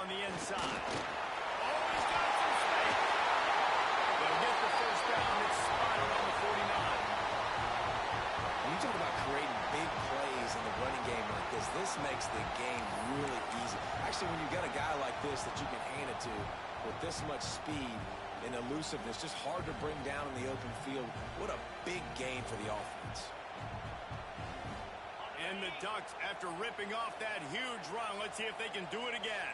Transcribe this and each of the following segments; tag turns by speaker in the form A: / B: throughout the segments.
A: on the inside. Oh, he's got some space. They'll get the first down. It's spotted on the 49.
B: When you talk about creating big plays in the running game like this makes the game really easy. Actually, when you've got a guy like this that you can hand it to with this much speed and elusiveness, just hard to bring down in the open field. What a big game for the offense.
A: And the Ducks, after ripping off that huge run, let's see if they can do it again.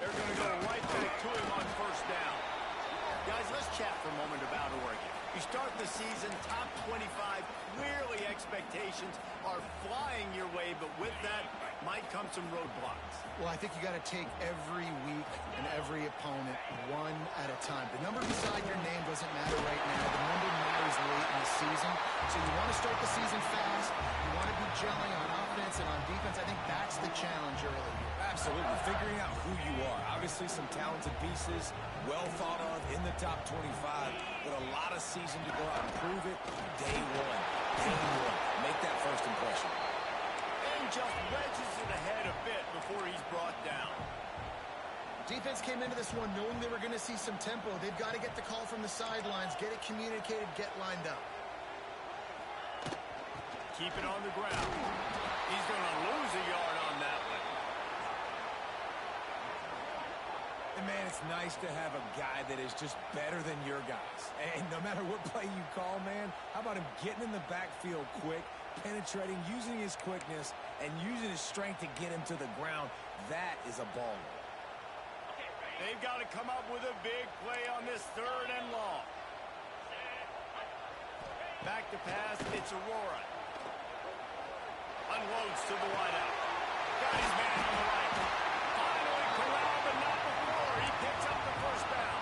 A: They're going to go right back to him on first down. Guys, let's chat for a moment about Oregon. You start the season top 25. Clearly expectations are flying your way, but with that might come some roadblocks.
C: Well, I think you got to take every week and every opponent one at a time. The number beside your name doesn't matter right now. The number matters late in the season. So you want to start the season fast. You want to be gelling on offense and on defense. I think that's the challenge early.
B: Absolutely. Figuring out who you are. Obviously some talented pieces, well thought of in the top 25, but a lot of season to go out and prove it. Day one. Make that first impression.
A: And just wedges it ahead a bit before he's brought down.
C: Defense came into this one knowing they were going to see some tempo. They've got to get the call from the sidelines, get it communicated, get lined up.
A: Keep it on the ground. He's going to lose a yard on that one.
B: And, man, it's nice to have a guy that is just better than your guys. And no matter what play you call, man, how about him getting in the backfield quick, penetrating, using his quickness, and using his strength to get him to the ground? That is a baller.
A: They've got to come up with a big play on this third and long. Back to pass, it's Aurora. Unloads to the wideout. Got his man on the right. Finally corralled, but not before. He picks up the first down.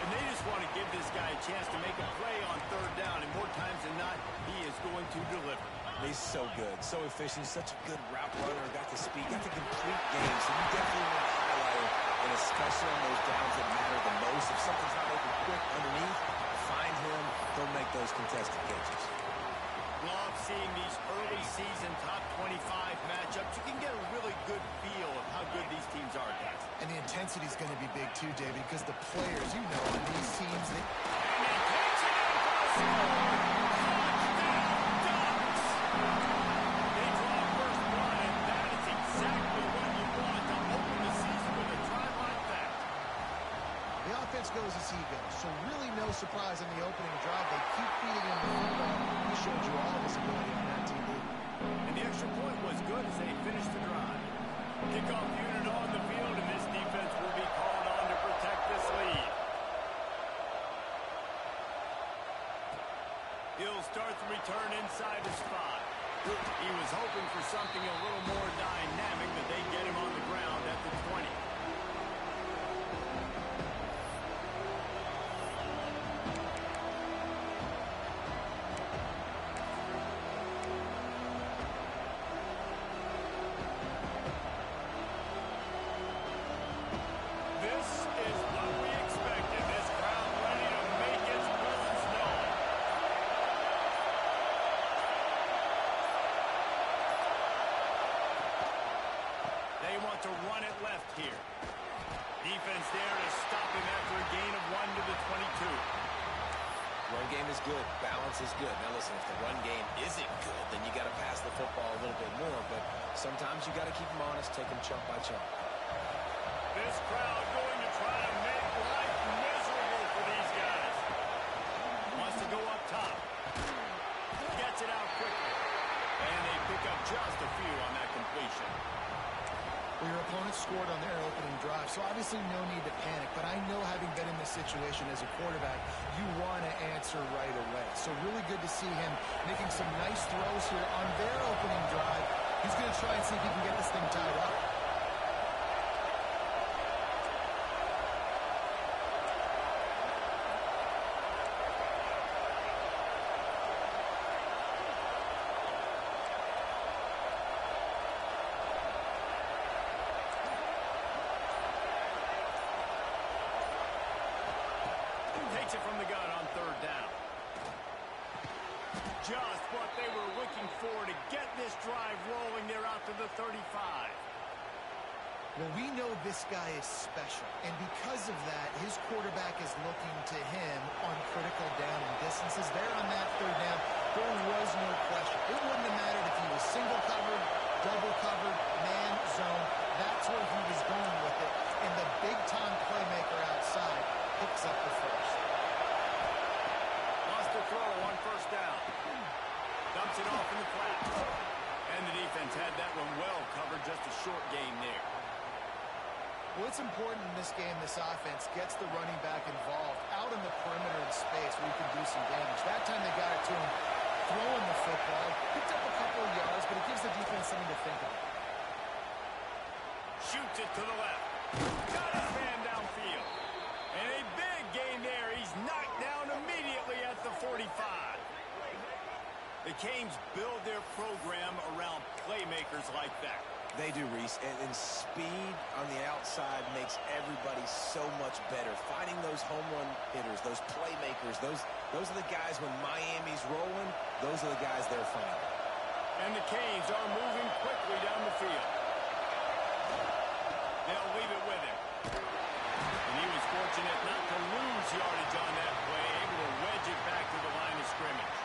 A: And they just want to give this guy a chance to make a play on third down, and more times than not, he is going to deliver.
B: He's so good, so efficient, such a good route runner, got the speed, got the complete game, so you definitely want to highlight him, and especially on those downs that matter the most. If something's not open quick underneath, find him, he'll make those contested catches.
A: Love seeing these early season top 25 matchups. You can get a really good feel of how good these teams are, guys.
C: And the intensity is going to be big too, David, because the players, you know, on these teams, they...
A: And he takes it in for a score! Touchdown, Ducks! They draw first blood, and that is exactly what you want to open the season with a drive like that.
C: The offense goes as he goes, so really no surprise in the opening drive. They keep feeding him the football. He showed you all of his ability on that TV.
A: And the extra point was good as they finished the drive. Kickoff unit on the field, and this defense will be called on to protect this lead. He'll start the return inside the spot. He was hoping for something a little more dynamic, but they get him on the ground at the 20. This is what we expected. This crowd ready to make its presence known. They want to run it left here. Defense there to stop him after a gain of 1 to the 22.
B: Run game is good. Balance is good. Now, listen, if the run game isn't good, then you got to pass the football a little bit more. But sometimes you got to keep them honest, take them chunk by chunk.
A: This crowd going to try to make life miserable for these guys. Wants to go up top. Gets it out quickly. And they pick up just a few on that completion.
C: Well, your opponent scored on their opening drive, so obviously no need to panic. But I know, having been in this situation as a quarterback, you want to answer right away. So really good to see him making some nice throws here on their opening drive. He's going to try and see if he can get this thing tied up.
A: Takes it from the gun on third down. just what they were looking for to get this drive rolling there out to the 35.
C: Well, we know this guy is special, and because of that, his quarterback is looking to him on critical down and distances. There on that third down, there was no question. It wouldn't have mattered if he was single covered, double covered, man, zone. That's where he was going with it, and the big-time playmaker outside picks up the first.
A: Wants to throw on first down. Dumps it off in the flat. And the defense had that one well covered, just a short gain there.
C: Well, it's important in this game this offense gets the running back involved out in the perimeter in space where you can do some damage. That time they got it to him throwing the football. Picked up a couple of yards, but it gives the defense something to think about.
A: Shoots it to the left. Got his man downfield. And a big gain there. He's knocked down immediately at the 45. The Canes build their program around playmakers like that.
B: They do, Reese, and speed on the outside makes everybody so much better. Finding those home run hitters, those playmakers, those are the guys when Miami's rolling, those are the guys they're finding.
A: And the Canes are moving quickly down the field. They'll leave it with him. And he was fortunate not to lose yardage on that play, able to wedge it back to the line of scrimmage.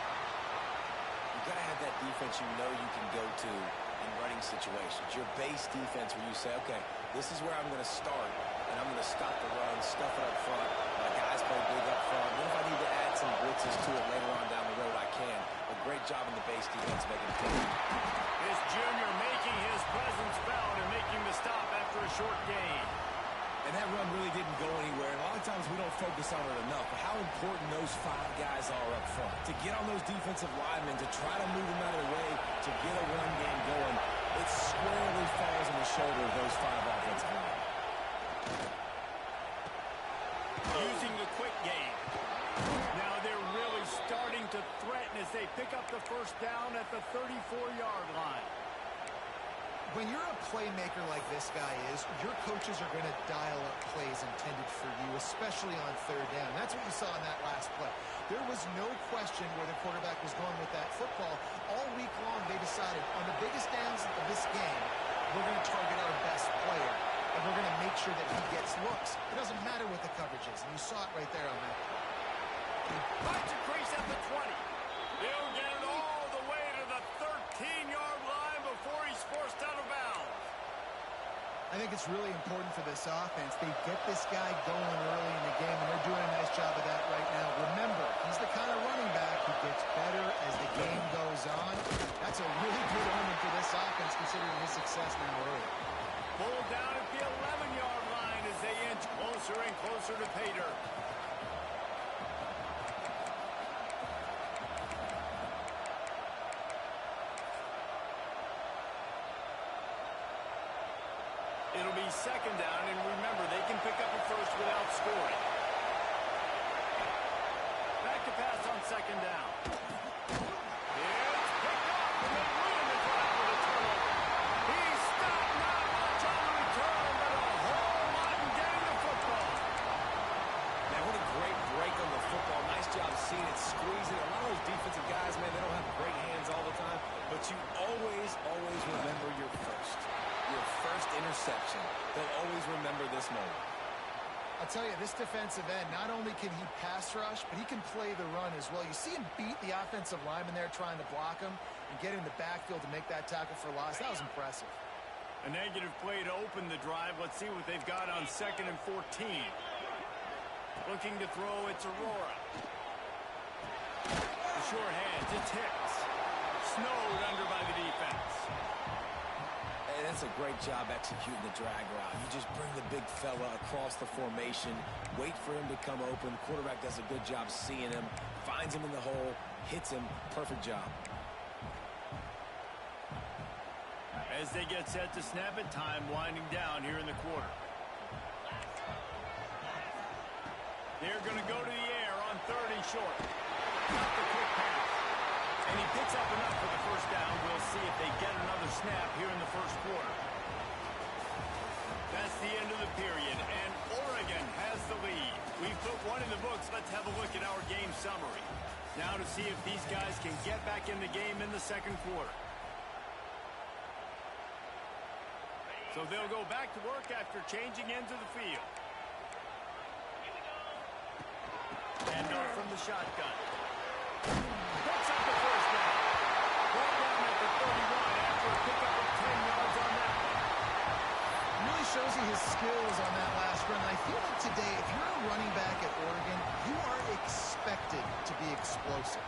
B: You got to have that defense you know you can go to in running situations. Your base defense where you say, okay, this is where I'm going to start, and I'm going to stop the run, stuff it up front. My guys play big up front. Then if I need to add some blitzes to it later on down the road, I can. A great job in the base defense making it play.
A: This junior making his presence felt and making the stop after a short gain.
B: And that run really didn't go anywhere. And a lot of times we don't focus on it enough. But how important those 5 guys are up front. To get on those defensive linemen, to try to move them out of the way, to get a run game going, it squarely falls on the shoulder of those 5 offensive linemen.
A: Using the quick game. Now they're really starting to threaten as they pick up the first down at the 34-yard line.
C: When you're a playmaker like this guy is, your coaches are going to dial up plays intended for you, especially on third down. That's what you saw in that last play. There was no question where the quarterback was going with that football. All week long, they decided on the biggest downs of this game, we're going to target our best player, and we're going to make sure that he gets looks. It doesn't matter what the coverage is, and you saw it right there on that play.
A: Finds a crease at the 20. He'll get it all the way to the 13-yard line before he's forced out of bounds.
C: I think it's really important for this offense. They get this guy going early in the game, and they're doing a nice job of that right now. Remember, he's the kind of running back who gets better as the game goes on. That's a really good omen for this offense, considering his success now early.
A: Pulled down at the 11-yard line as they inch closer and closer to pay dirt. It'll be second down, and remember, they can pick up a first without scoring. Back to pass on second down. It's picked up, and they ruin the drive with a turnover. He stopped not much on the return, but a whole lot in getting the football.
B: Man, what a great break on the football. Nice job seeing it, squeezing. A lot of those defensive guys, man, they don't have great hands all the time, but you always remember your first interception. They'll always remember this moment.
C: I'll tell you, this defensive end, not only can he pass rush, but he can play the run as well. You see him beat the offensive lineman there trying to block him and get in the backfield to make that tackle for loss. That was impressive.
A: A negative play to open the drive. Let's see what they've got on 2nd and 14. Looking to throw, it's Aurora. The short hands, it's Hicks. Snowed under by the defense.
B: And that's a great job executing the drag route. You just bring the big fella across the formation, wait for him to come open. Quarterback does a good job seeing him, finds him in the hole, hits him. Perfect job.
A: As they get set to snap it, time winding down here in the quarter. They're going to go to the air on 3rd and short. Not the quick pass. And he picks up enough for the first down. We'll see if they get another snap here in the first quarter. That's the end of the period, and Oregon has the lead. We've put one in the books. Let's have a look at our game summary. Now to see if these guys can get back in the game in the second quarter. So they'll go back to work after changing into the field. And off from the shotgun. Picks up the first down. Brought down at the 31 after a pickup of 10 yards on that one.
C: Really shows you his skills on that last run. I feel like today, if you're a running back at Oregon, you are expected to be explosive.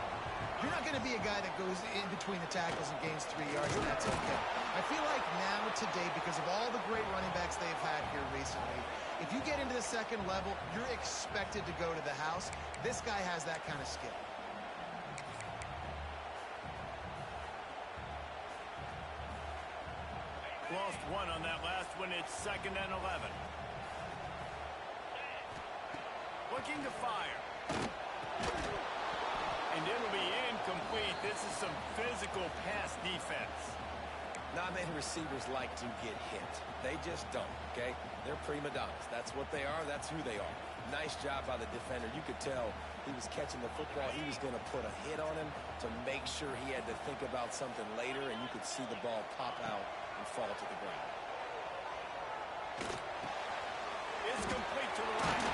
C: You're not going to be a guy that goes in between the tackles and gains 3 yards, and that's okay. I feel like now, today, because of all the great running backs they've had here recently, if you get into the second level, you're expected to go to the house. This guy has that kind of skill.
A: Lost one on that last one. It's 2nd and 11. Looking to fire. And it'll be incomplete. This is some physical pass defense.
B: Not many receivers like to get hit. They just don't, okay? They're prima donnas. That's what they are. That's who they are. Nice job by the defender. You could tell he was catching the football. He was going to put a hit on him to make sure he had to think about something later, and you could see the ball pop out and fall to the ground.
A: It's complete to the right.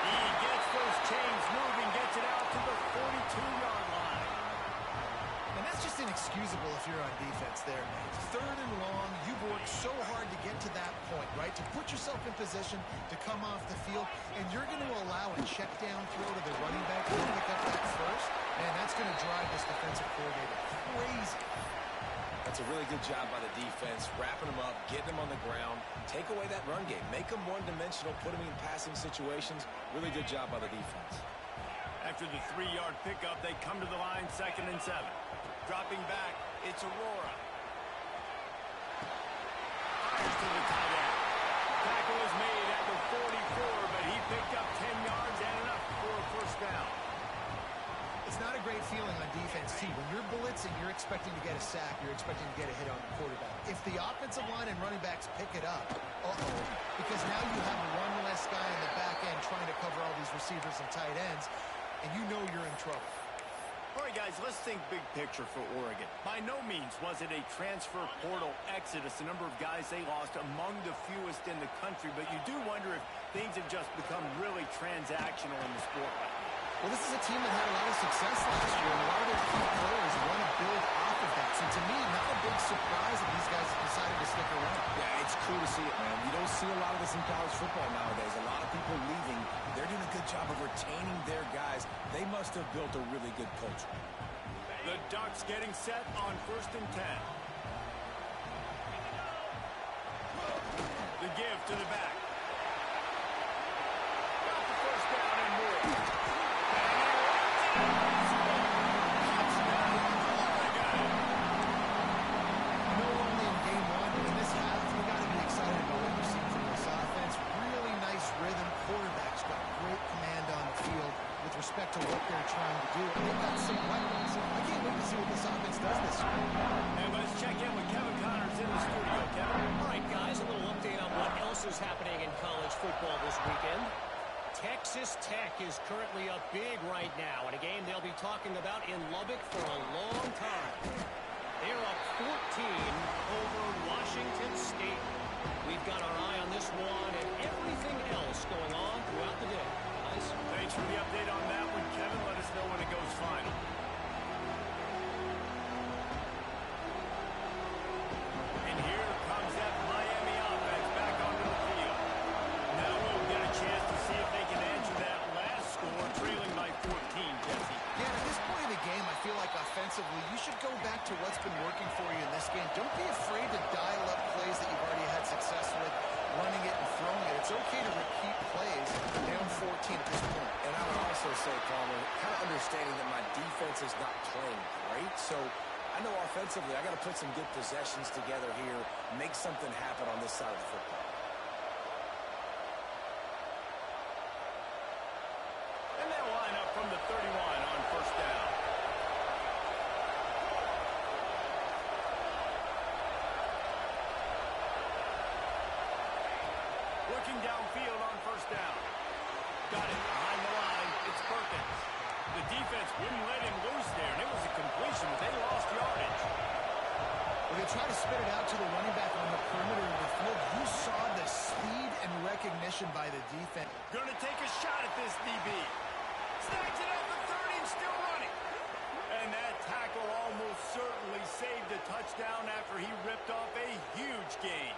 A: He gets those chains moving, gets it out to the 42-yard line.
C: And that's just inexcusable if you're on defense there, man. 3rd and long, you've worked so hard to get to that point, right? To put yourself in position to come off the field, and you're going to allow a check down throw to the running back to pick up that first. Man, that's going to drive this defensive coordinator crazy.
B: That's a really good job by the defense, wrapping them up, getting them on the ground, take away that run game, make them one-dimensional, put them in passing situations. Really good job by the defense.
A: After the 3-yard pickup, they come to the line 2nd and 7. Dropping back, it's Aurora. Fires to the tight end. Tackle is made at the 44, but he picked up 10 yards and enough for a first down.
C: It's not a great feeling on defense, too. When you're blitzing, you're expecting to get a sack. You're expecting to get a hit on the quarterback. If the offensive line and running backs pick it up, because now you have one less guy in the back end trying to cover all these receivers and tight ends, and you know you're in trouble.
A: All right, guys, let's think big picture for Oregon. By no means was it a transfer portal exodus, the number of guys they lost among the fewest in the country, but you do wonder if things have just become really transactional in the sport right now.
C: Well, this is a team that had a lot of success last year, and a lot of their key players want to build off of that. So to me, not a big surprise that these guys have decided to stick around.
B: Yeah, it's cool to see it, man. You don't see a lot of this in college football nowadays. A lot of people leaving. They're doing a good job of retaining their guys. They must have built a really good culture.
A: The Ducks getting set on 1st and 10. The give to the back. Got the first down and more.
C: Respect to what they're trying to do. And they've got some weapons. I can't wait to see what this offense does this year.
A: And let's check in with Kevin Connors in the studio. Kevin.
D: All right, guys, a little update on what else is happening in college football this weekend. Texas Tech is currently up big right now in a game they'll be talking about in Lubbock for a long time. They're up 14 over Washington State. We've got our eye on this one and everything else going on throughout the day.
A: Thanks for the update on that one, Kevin. Let us know when it goes final. And here comes that Miami offense back onto the field. Now we'll get a chance to see if they can answer that last score, trailing by 14, Jesse.
C: Yeah, at this point in the game, I feel like offensively, you should go back to what's been working for you in this game. Don't be afraid to dial up plays that you've already had success with, running it and throwing it. It's okay to repeat plays down 14 at this point.
B: And I would also say, Palmer, kind of understanding that my defense is not playing great. So I know offensively I got to put some good possessions together here, make something happen on this side of the football.
A: And they'll line up from the 31 on 1st down. Working downfield on 1st down. Got it behind the line. It's Perkins. The defense wouldn't let him loose there, and it was a completion, but they lost yardage.
C: When they try to spit it out to the running back on the perimeter of the field, you saw the speed and recognition by the defense.
A: Going to take a shot at this DB. Snags it at the 30 and still running. And that tackle almost certainly saved a touchdown after he ripped off a huge gain.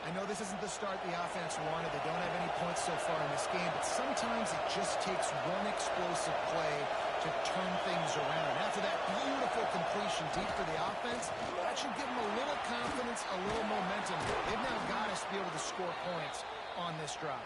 C: I know this isn't the start the offense wanted. They don't have any points so far in this game, but sometimes it just takes one explosive play to turn things around. After that beautiful completion deep for the offense, that should give them a little confidence, a little momentum. They've now got us to be able to score points on this drive.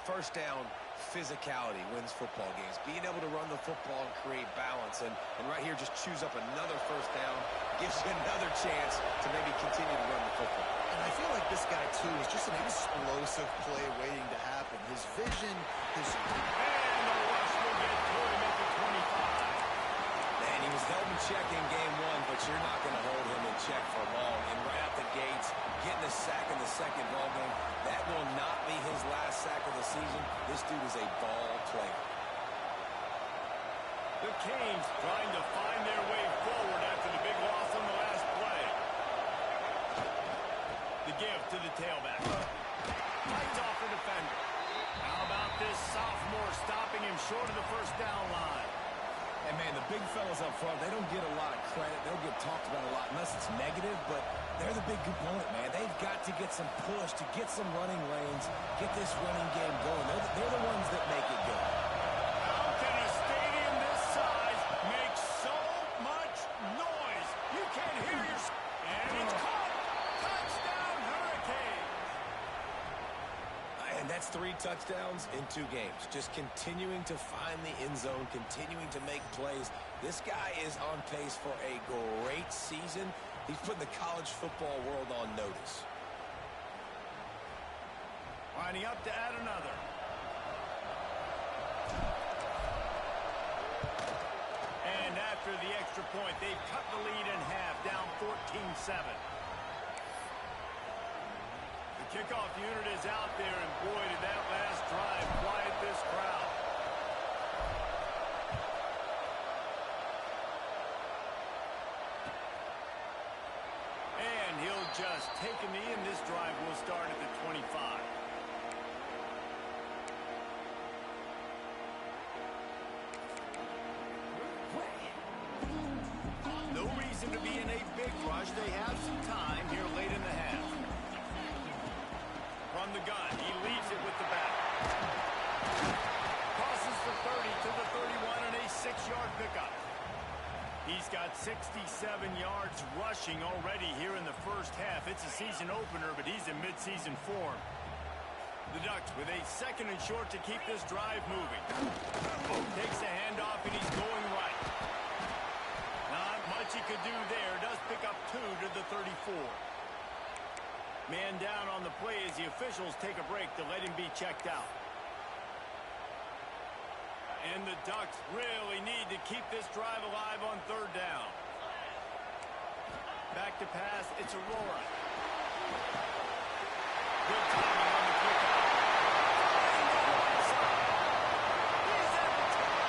B: First down, physicality wins football games. Being able to run the football and create balance. And right here, just choose up another first down. Gives you another chance to maybe continue to run the football.
C: And I feel like this guy, too, is just an explosive play waiting to happen. His vision, his...
A: And the rush will get through him at the 25.
B: Man, he was held in check in game one, but you're not going to hold him in check for long. And right out the gates, getting a sack in the second ball game, that will not be his last sack of the season. This dude is a ball player.
A: The Canes trying to find their way forward after the big loss on the last play. The give to the tailback. Fights off the defender. How about this sophomore stopping him short of the first down line?
B: And, man, the big fellas up front, they don't get a lot of credit. They'll get talked about a lot unless it's negative, but they're the big component, man. They've got to get some push, to get some running lanes, get this running game going. They're the ones that make it go.
A: How can a stadium this size make so much noise? You can't hear your... And it's caught. Touchdown, Hurricane.
B: And that's 3 touchdowns in 2 games. Just continuing to find the end zone, continuing to make plays. This guy is on pace for a great season. He's putting the college football world on notice.
A: Lining up to add another. And after the extra point, they've cut the lead in half, down 14-7. The kickoff unit is out there, and boy, did that last drive quiet this crowd. And he'll just take a knee, and this drive will start at the 25. No reason to be in a big rush. They have some time here late in the half. From the gun, he leaves it with the back. Crosses the 30 to the 31 and a 6-yard pickup. He's got 67 yards rushing already here in the first half. It's a season opener, but he's in midseason form. The Ducks with a 2nd and short to keep this drive moving. Takes the handoff, and he's going right. Not much he could do there. Does pick up 2 to the 34. Man down on the play as the officials take a break to let him be checked out. And the Ducks really need to keep this drive alive on 3rd down. Back to pass. It's Aurora. Good timing on the quick out. He's at the top.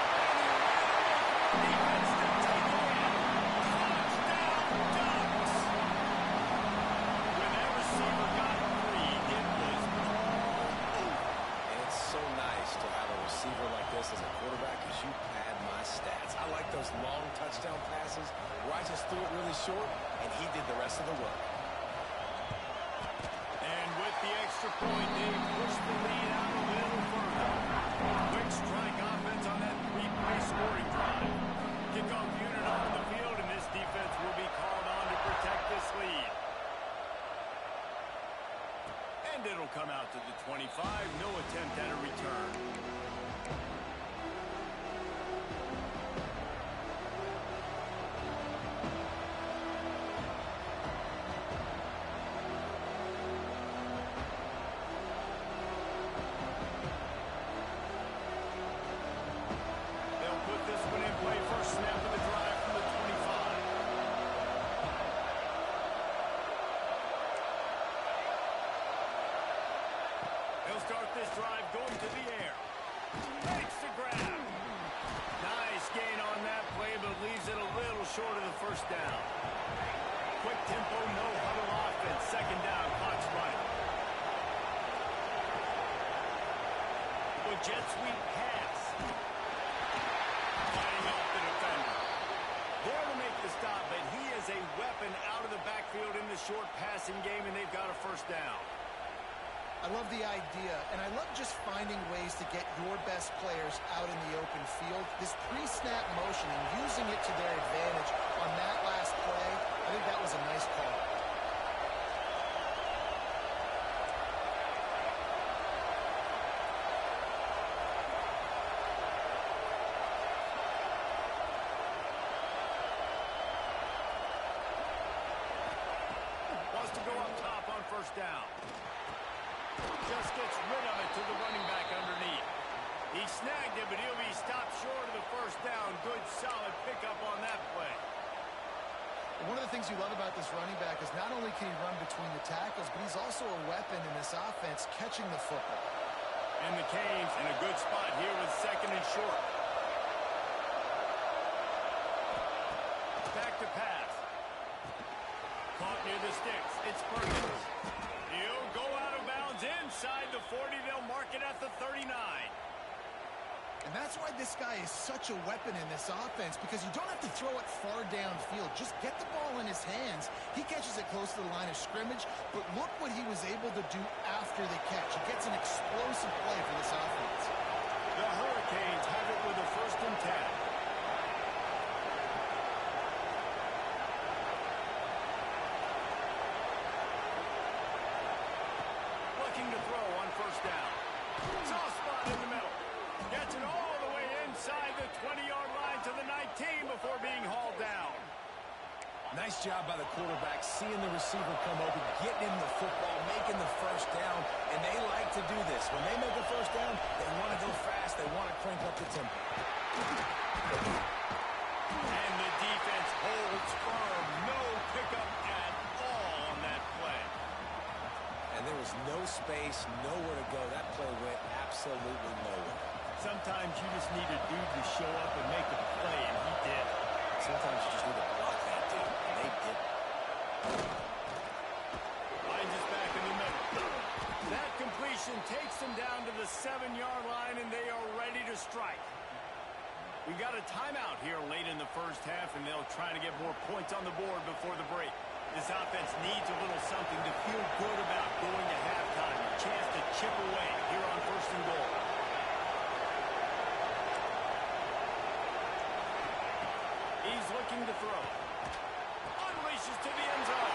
A: And he defense to take it in. Touchdown, Ducks. When that receiver got free, it was all over.
B: And it's so nice to have a receiver like this as a quarterback because you pad my stats. I like those long touchdown passes where I just threw it really short and he did the rest of the work.
A: And with the extra point, they push the lead out a little further. Quick strike offense on that 3-play scoring drive. Kickoff unit on the field, and this defense will be called on to protect this lead. And it'll come out to the 25. No attempt at a return. first down. Quick tempo, no huddle offense. Second down, clock's running. The jet sweep pass. Fighting off the defender. There to make the stop, but he is a weapon out of the backfield in the short passing game, and they've got a first down.
C: I love the idea, and I love just finding ways to get your best players out in the open field. This pre-snap motion and using it to their advantage on that last play, I think that was a nice call.
A: Wants to go up top on first down. Just gets rid of it to the running back underneath. He snagged it, but he'll be stopped short of the first down. Good, solid pickup on that play.
C: One of the things you love about this running back is not only can he run between the tackles, but he's also a weapon in this offense catching the football.
A: And the Canes in a good spot here with second and short. Back to pass. Caught near the sticks. It's Perkins. He'll go out of bounds inside the 40. They'll mark it at the 39.
C: And that's why this guy is such a weapon in this offense, because you don't have to throw it far downfield. Just get the ball in his hands. He catches it close to the line of scrimmage, but look what he was able to do after the catch. He gets an explosive play for this offense.
A: The Hurricanes have it with a 1st and 10. To throw on first down. Soft spot in the middle. Gets it all the way inside the 20-yard line to the 19 before being hauled down.
B: Nice job by the quarterback, seeing the receiver come open, getting him the football, making the first down, and they like to do this. When they make a first down, they want to go fast. They want to crank up the tempo.
A: And the defense holds firm. No pickup at all on that play.
B: And there was no space, nowhere to go. That play went absolutely nowhere.
A: Sometimes you just need a dude to show up and make a play, and he did.
B: Sometimes you just need to block that dude, and they did.
A: Finds us back in the middle. That completion takes them down to the 7-yard line, and they are ready to strike. We've got a timeout here late in the first half, and they'll try to get more points on the board before the break. This offense needs a little something to feel good about going to halftime. A chance to chip away here on 1st and goal. He's looking to throw. Unleashes to the end zone.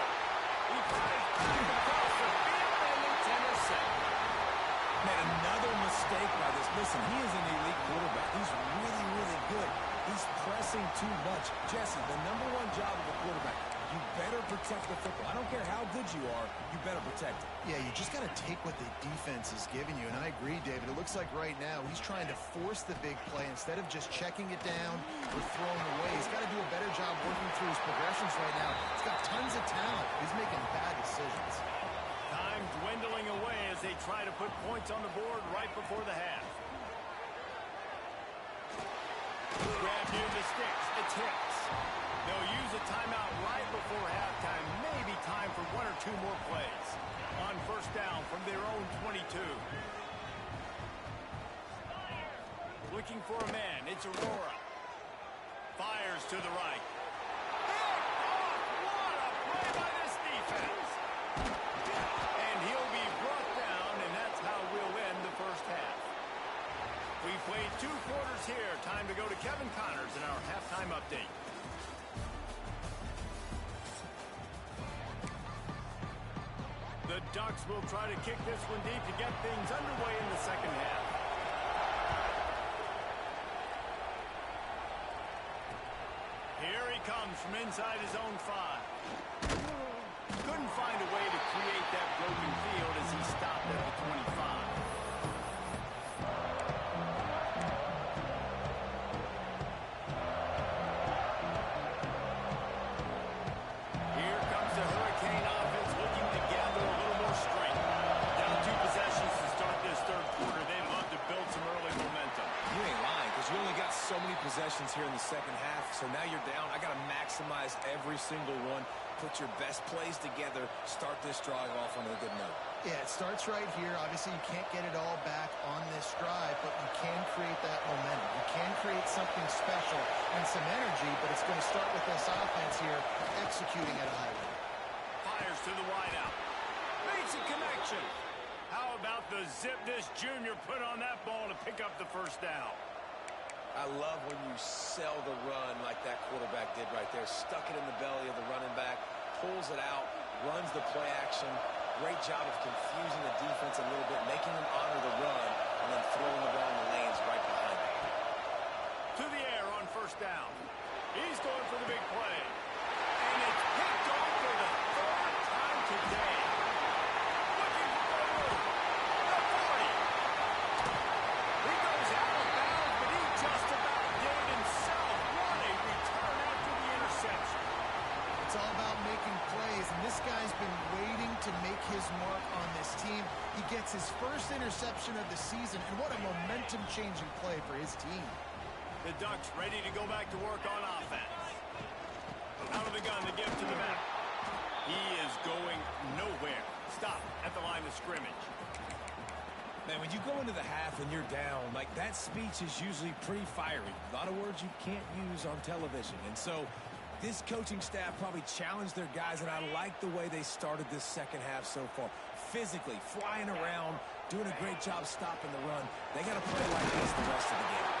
A: He flies back across the field and it's intercepted.
B: Man, another mistake by this. Listen, he is an elite quarterback. He's really, really good. He's pressing too much. Jesse, the #1 job of a quarterback, you better protect the football. I don't care how good you are, you better protect it.
C: Yeah, you just got to take what the defense is giving you. And I agree, David. It looks like right now he's trying to force the big play instead of just checking it down or throwing away. He's got to do a better job working through his progressions right now. He's got tons of talent. He's making bad decisions.
A: Time dwindling away as they try to put points on the board right before the half. Grab near the sticks. It's Hicks. They'll use a timeout right before halftime. Maybe time for 1 or 2 more plays. On first down from their own 22. Looking for a man. It's Aurora. Fires to the right. What a play by this defense. And he'll be brought down, and that's how we'll end the first half. We played 2 quarters here. Time to go to Kevin Connors in our halftime update. The Ducks will try to kick this one deep to get things underway in the second half. Here he comes from inside his own 5. Couldn't find a way to create that broken field as he stopped at the 25. Here comes the Hurricane offense looking to gather a little more strength. Down 2 possessions to start this third quarter. They'd love to build some early momentum.
B: You ain't lying, because you only got so many possessions here in the second half, so now you're down. I got to maximize every single one. Put your best plays together. Start this drive off on a good note.
C: Yeah, it starts right here. Obviously, you can't get it all back on this drive, but you can create that momentum. You can create something special and some energy, but it's going to start with this offense here executing at a high rate.
A: Fires to the wideout. Makes a connection. How about the zip this junior put on that ball to pick up the first down?
B: I love when you sell the run like that quarterback did right there. Stuck it in the belly of the running back, pulls it out, runs the play action. Great job of confusing the defense a little bit, making them honor the run, and then throwing the ball in the lanes right behind it.
A: To the air on first down. He's going for the big play. And it's picked off for the third time today. Looking for the move. The 40. He goes out of bounds, but he just about did it himself. What a return after the interception.
C: It's all about making plays, and this guy's been waiting to make his mark on this team. He gets his first interception of the season, and what a momentum-changing play for his team.
A: The Ducks ready to go back to work on offense. Out of the gun, the give to the back. He is going nowhere. Stop at the line of scrimmage.
B: Man, when you go into the half and you're down, like that speech is usually pretty fiery. A lot of words you can't use on television. And so this coaching staff probably challenged their guys, and I like the way they started this second half so far. Physically, flying around, doing a great job stopping the run. They got to play like this the rest of the game.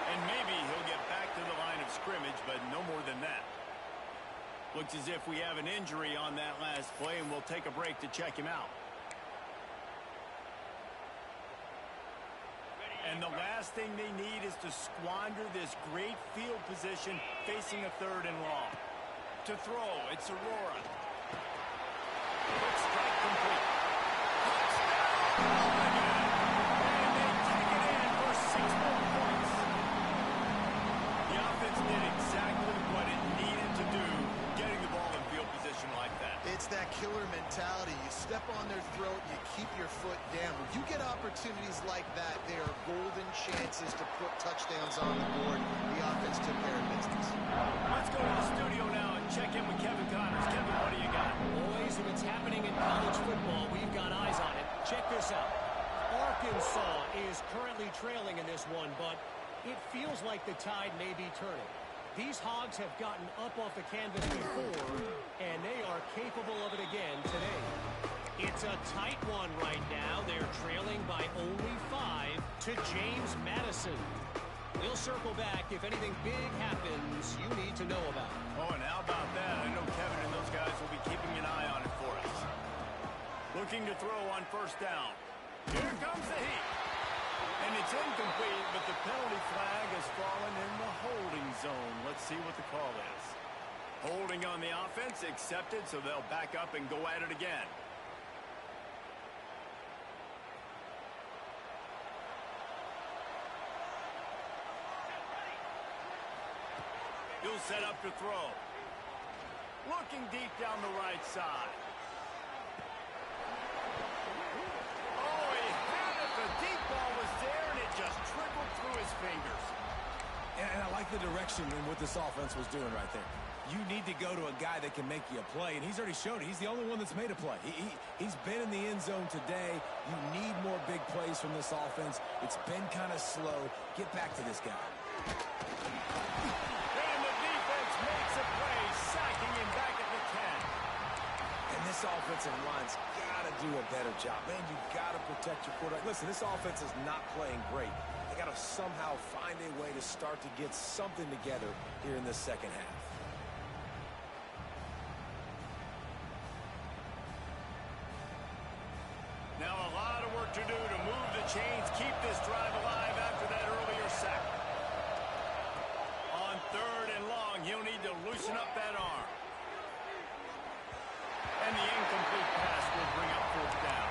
A: And maybe he'll get back to the line of scrimmage, but no more than that. Looks as if we have an injury on that last play, and we'll take a break to check him out. And the last thing they need is to squander this great field position facing a third and long. To throw, it's Aurora. Quick strike complete. Touchdown! And they take it in for 6 more points. The offense did exactly what it needed to do, getting the ball in field position like that.
C: It's that killer mentality. You step on their throat, you keep your foot down. When you get opportunities like that, they are golden chances to put touchdowns on the board. The offense took care of business.
A: Let's go to the studio now and check in with Kevin Connors. Kevin, what do you got?
D: Boys, if it's happening in college football, we've got eyes on it. Check this out. Arkansas is currently trailing in this one, but it feels like the tide may be turning. These Hogs have gotten up off the canvas before, and they are capable of it again today. It's a tight one right now. They're trailing by only 5 to James Madison. We'll circle back if anything big happens you need to know about.
A: Oh, and how about that? I know Kevin and those guys will be keeping an eye on it for us. Looking to throw on first down. Here comes the heat. And it's incomplete, but the penalty flag has fallen in the holding zone. Let's see what the call is. Holding on the offense, accepted, so they'll back up and go at it again. He'll set up to throw. Looking deep down the right side. Oh, he had it. The deep ball was there, and it just trickled through his fingers.
B: And I like the direction and what this offense was doing right there. You need to go to a guy that can make you a play, and he's already showed it. He's the only one that's made a play. He's been in the end zone today. You need more big plays from this offense. It's been kind of slow. Get back to this guy.
A: And the defense makes a play, sacking him back at the 10.
B: And this offensive line's got to do a better job. Man, you got to protect your quarterback. Listen, this offense is not playing great. They got to somehow find a way to start to get something together here in the second half.
A: Now a lot of work to do to move the chains, keep this drive alive after that earlier sack. On third and long, he'll need to loosen up that arm. And the incomplete pass will bring up fourth down.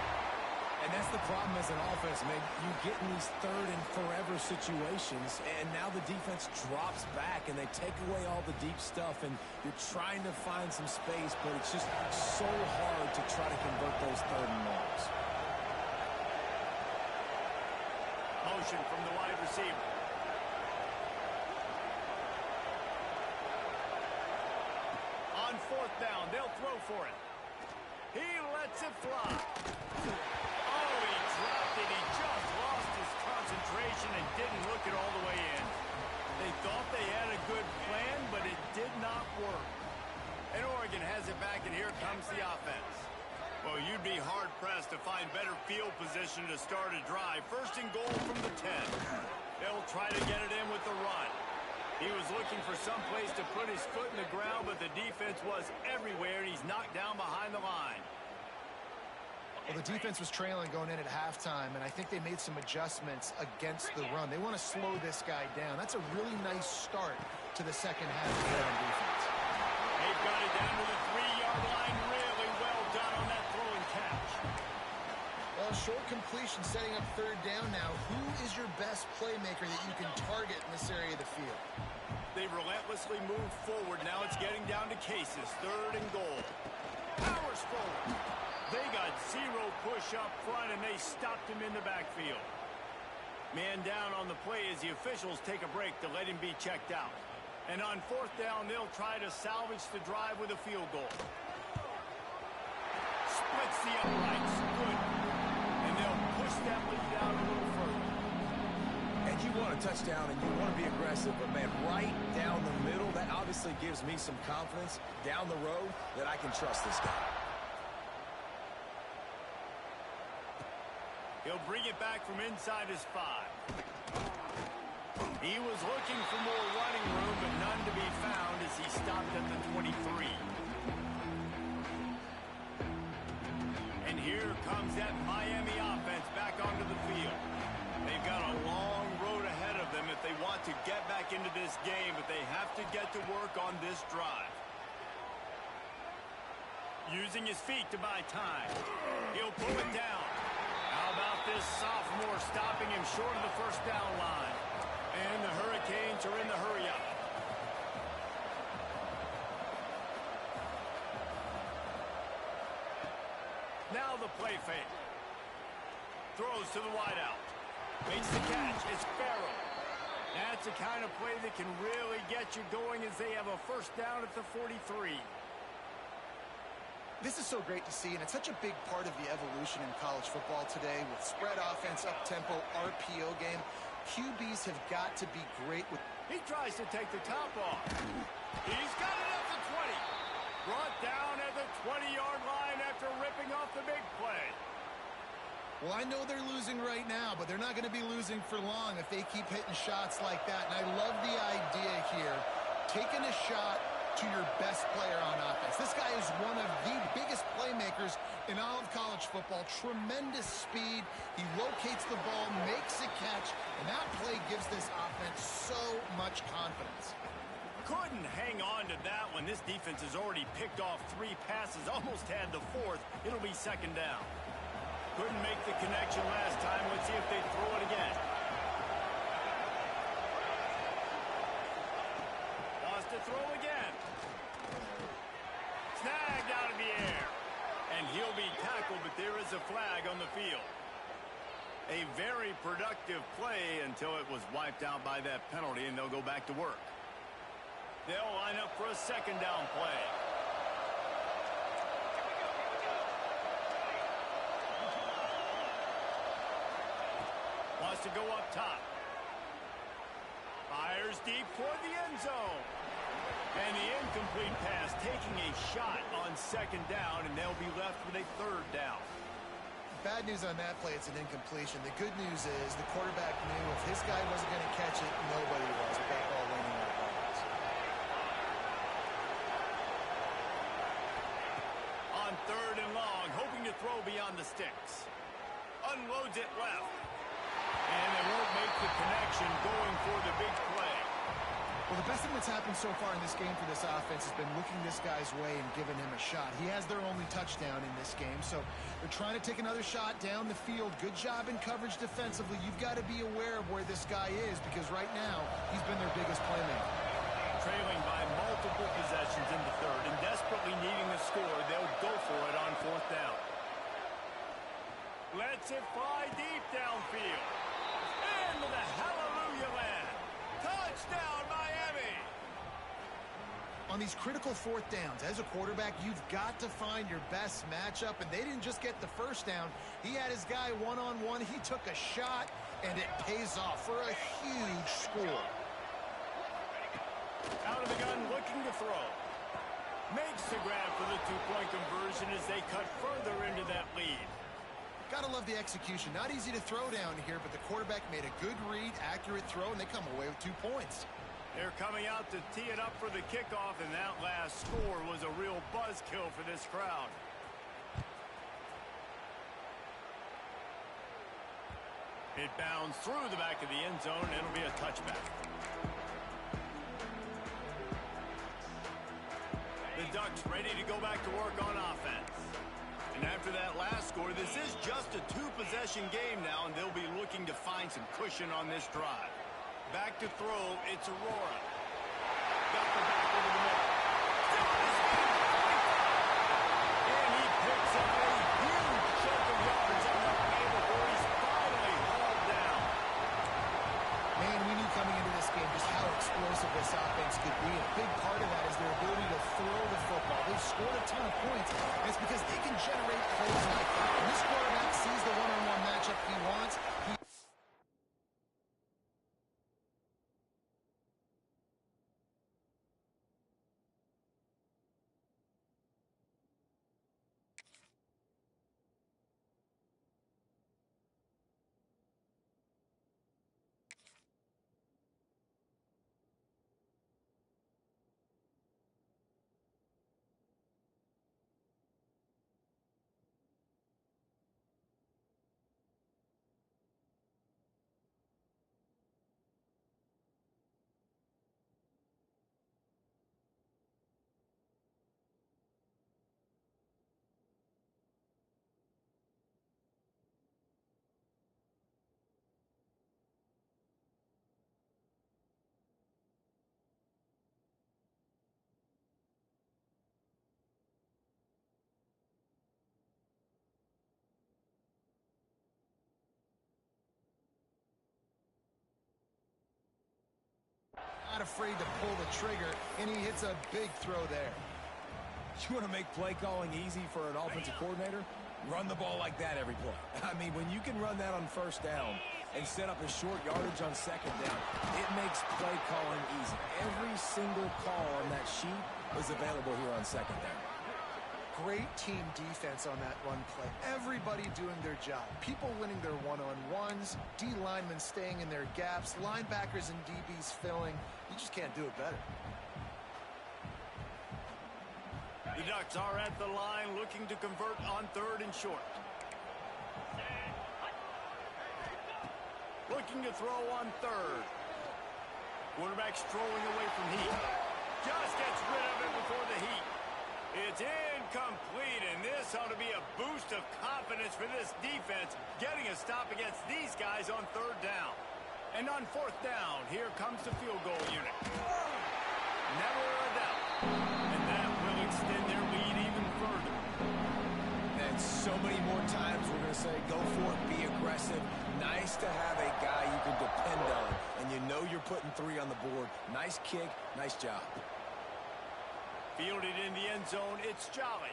B: And that's the problem as an offense, man. You get in these third and forever situations, and now the defense drops back, and they take away all the deep stuff, and you're trying to find some space, but it's just so hard to try to convert those third and longs.
A: Motion from the wide receiver. On fourth down, they'll throw for it. He lets it fly. Oh, he dropped it. He just lost his concentration and didn't look it all the way in. They thought they had a good plan, but it did not work. And Oregon has it back, and here comes the offense. Well, you'd be hard-pressed to find better field position to start a drive. First and goal from the 10. They'll try to get it in with the run. He was looking for some place to put his foot in the ground, but the defense was everywhere, and he's knocked down behind the line.
C: Well, the defense was trailing going in at halftime, and I think they made some adjustments against the run. They want to slow this guy down. That's a really nice start to the second half of on defense.
A: They've got it down to the 3-yard line. Really well done on that throw and catch.
C: Well, short completion setting up third down now. Who is your best playmaker that you can target in this area of the field?
A: They relentlessly move forward. Now it's getting down to cases. Third and goal. Powers forward. They got zero push up front, and they stopped him in the backfield. Man down on the play as the officials take a break to let him be checked out. And on fourth down, they'll try to salvage the drive with a field goal. Splits the uprights. Good. And they'll push that lead out a little further.
B: And you want a touchdown, and you want to be aggressive, but, man, right down the middle, that obviously gives me some confidence down the road that I can trust this guy.
A: He'll bring it back from inside his 5. He was looking for more running room, but none to be found as he stopped at the 23. And here comes that Miami offense back onto the field. They've got a long road ahead of them if they want to get back into this game, but they have to get to work on this drive. Using his feet to buy time. He'll pull it down. How about this sophomore stopping him short of the first down line? And the Hurricanes are in the hurry-up. Now the play fake. Throws to the wideout. Makes the catch. It's Farrell. That's the kind of play that can really get you going as they have a first down at the 43.
C: This is so great to see, and it's such a big part of the evolution in college football today with spread offense, up-tempo, RPO game. QBs have got to be great with...
A: He tries to take the top off. He's got it at the 20. Brought down at the 20-yard line after ripping off the big play.
C: Well, I know they're losing right now, but they're not going to be losing for long if they keep hitting shots like that. And I love the idea here, taking a shot to your best player on offense. This guy is one of the biggest playmakers in all of college football. Tremendous speed. He locates the ball, makes a catch, and that play gives this offense so much confidence.
A: Couldn't hang on to that one. This defense has already picked off 3 passes, almost had the 4th. It'll be second down. Couldn't make the connection last time. Let's see if they throw it again. Wants to throw again. Snagged out of the air. And he'll be tackled, but there is a flag on the field. A very productive play until it was wiped out by that penalty, and they'll go back to work. They'll line up for a second down play. Wants to go up top. Fires deep toward the end zone. And the incomplete pass taking a shot on second down, and they'll be left with a third down.
C: Bad news on that play, it's an incompletion. The good news is the quarterback knew if his guy wasn't going to catch it, nobody was with that ball landing on the bounds.
A: On third and long, hoping to throw beyond the sticks. Unloads it left. And they won't make the connection going for the big play.
C: Well, the best thing that's happened so far in this game for this offense has been looking this guy's way and giving him a shot. He has their only touchdown in this game, so they're trying to take another shot down the field. Good job in coverage defensively. You've got to be aware of where this guy is because right now he's been their biggest playmaker.
A: Trailing by multiple possessions in the third and desperately needing a score, they'll go for it on fourth down. Lets it fly deep downfield. Into the hallelujah land. Touchdown, Miami!
C: On these critical fourth downs, as a quarterback, you've got to find your best matchup, and they didn't just get the first down. He had his guy one-on-one. He took a shot, and it pays off for a huge score.
A: Out of the gun, looking to throw. Makes the grab for the two-point conversion as they cut further into that lead.
C: Gotta love the execution. Not easy to throw down here, but the quarterback made a good read, accurate throw, and they come away with 2 points.
A: They're coming out to tee it up for the kickoff, and that last score was a real buzzkill for this crowd. It bounds through the back of the end zone, and it'll be a touchback. The Ducks ready to go back to work on offense. And after that last score, this is just a two-possession game now, and they'll be looking to find some cushion on this drive. Back to throw, it's Aurora. Got the back over the middle. And he picks up a huge chunk of yards on that play before he's finally hauled down.
C: Man, we knew coming into this game just how explosive this offense could be. A big part of that is their ability to throw the football. They've scored a ton of points, and it's because they can generate plays like that. When this quarterback sees the one-on-one matchup he wants, not afraid to pull the trigger, and he hits a big throw there.
B: You want to make play calling easy for an offensive coordinator? Run the ball like that every play. I mean, when you can run that on first down and set up a short yardage on second down, it makes play calling easy. Every single call on that sheet is available here on second down.
C: Great team defense on that run play. Everybody doing their job. People winning their one-on-ones, D linemen staying in their gaps, linebackers and DBs filling. You just can't do it better.
A: The Ducks are at the line looking to convert on third and short. Looking to throw on third. Quarterback's throwing away from heat. Just gets rid of it before the heat. It's incomplete, and this ought to be a boost of confidence for this defense, getting a stop against these guys on third down. And on fourth down, here comes the field goal unit. Never a doubt. And that will extend their lead even further.
B: And so many more times we're going to say, go for it, be aggressive. Nice to have a guy you can depend on, and you know you're putting 3 on the board. Nice kick, nice job.
A: Fielded in the end zone, it's Jolly.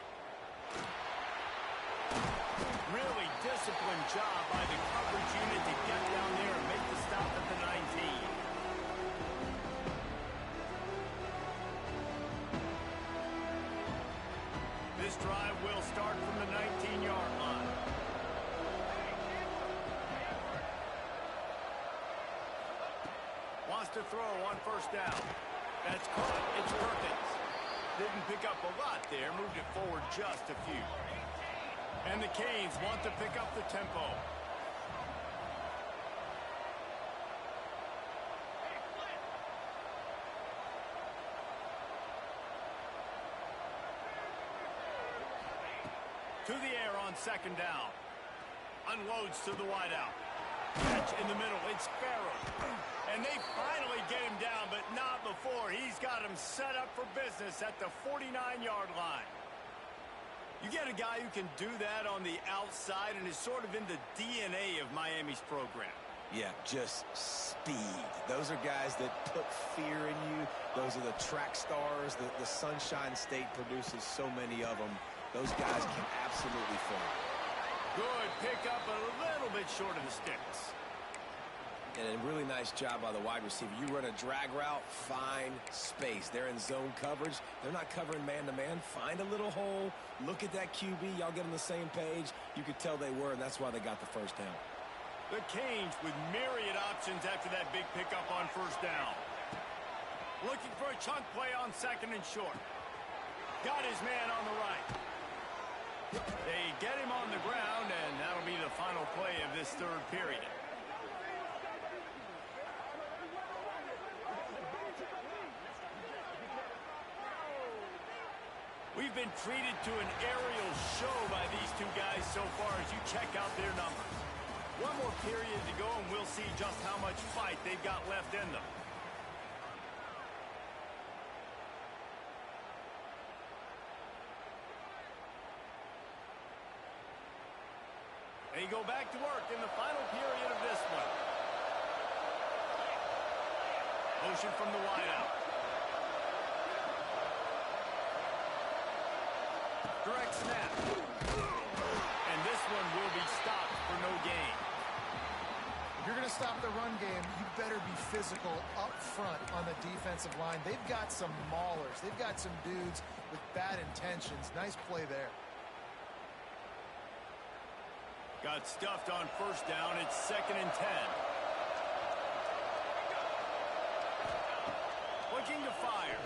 A: Really disciplined job by the coverage unit to get down there and make the stop at the 19. This drive will start from the 19-yard line. Wants to throw on first down. That's caught. It's Perkins. Didn't pick up a lot there, moved it forward just a few. And the Canes want to pick up the tempo. To the air on second down. Unloads to the wideout. Catch in the middle, it's Farrell. And they finally get him down, but not before. He's got him set up for business at the 49-yard line. You get a guy who can do that on the outside and is sort of in the DNA of Miami's program.
B: Yeah, just speed. Those are guys that put fear in you. Those Those are the track stars. The Sunshine State produces so many of them. Those guys can absolutely fall.
A: Good pick up, a little bit short of the sticks.
B: And a really nice job by the wide receiver. You run a drag route, find space. They're in zone coverage. They're not covering man-to-man. Find a little hole. Look at that QB. Y'all get on the same page. You could tell they were, and that's why they got the first down.
A: The Canes with myriad options after that big pickup on first down. Looking for a chunk play on second and short. Got his man on the right. They get him on the ground, and that'll be the final play of this third period. We've been treated to an aerial show by these two guys so far as you check out their numbers. One more period to go, and we'll see just how much fight they've got left in them. They go back to work in the final period of this one. Motion from the wideout. Direct snap. And this one will be stopped for no gain.
C: If you're going to stop the run game, you better be physical up front on the defensive line. They've got some maulers. They've got some dudes with bad intentions. Nice play there.
A: Got stuffed on first down. It's 2nd and 10. Looking to fire.